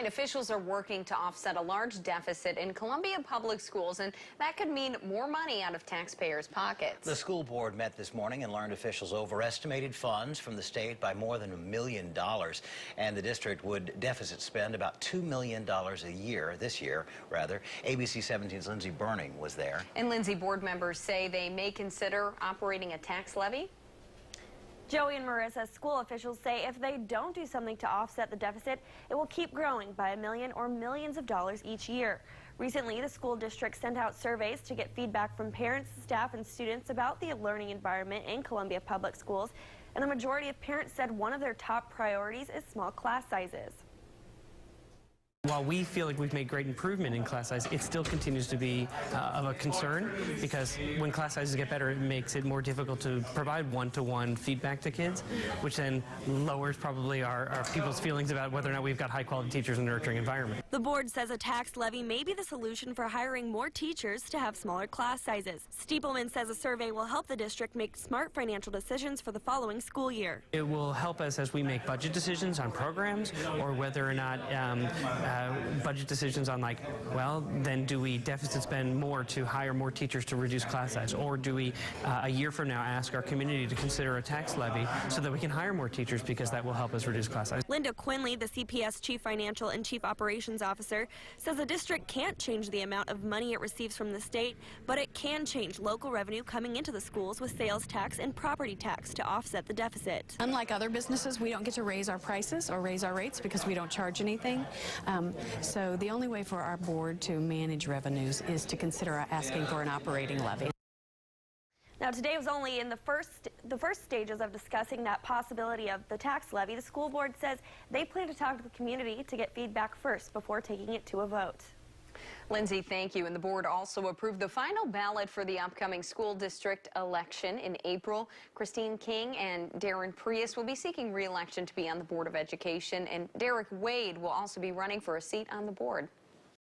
Officials are working to offset a large deficit in Columbia Public Schools, and that could mean more money out of taxpayers' pockets. The school board met this morning and learned officials overestimated funds from the state by more than $1 million. And the district would deficit spend about $2 million a year, this year, rather. ABC 17's Lindsay Burning was there. And Lindsay, board members say they may consider operating a tax levy. Joey and Marissa, school officials say if they don't do something to offset the deficit, it will keep growing by $1 million or millions of dollars each year. Recently, the school district sent out surveys to get feedback from parents, staff, and students about the learning environment in Columbia Public Schools. And the majority of parents said one of their top priorities is small class sizes. While we feel like we've made great improvement in class size, it still continues to be of a concern, because when class sizes get better, it makes it more difficult to provide one-to-one feedback to kids, which then lowers probably our people's feelings about whether or not we've got high-quality teachers in a nurturing environment. The board says a tax levy may be the solution for hiring more teachers to have smaller class sizes. Stiepelman says a survey will help the district make smart financial decisions for the following school year. It will help us as we make budget decisions on programs, or whether or not budget decisions on, like, well, then do we deficit spend more to hire more teachers to reduce class size, or do we a year from now ask our community to consider a tax levy so that we can hire more teachers, because that will help us reduce class size. Linda Quinley, the CPS Chief Financial and Chief Operations Officer, says the district can't change the amount of money it receives from the state, but it can change local revenue coming into the schools with sales tax and property tax to offset the deficit. Unlike other businesses, we don't get to raise our prices or raise our rates because we don't charge anything. So the only way for our board to manage revenues is to consider asking for an operating levy. Now, today was only in the first stages of discussing that possibility of the tax levy. The school board says they plan to talk to the community to get feedback first before taking it to a vote. Lindsay, thank you. And the board also approved the final ballot for the upcoming school district election in April. Christine King and Darren Prius will be seeking re-election to be on the Board of Education, and Derek Wade will also be running for a seat on the board.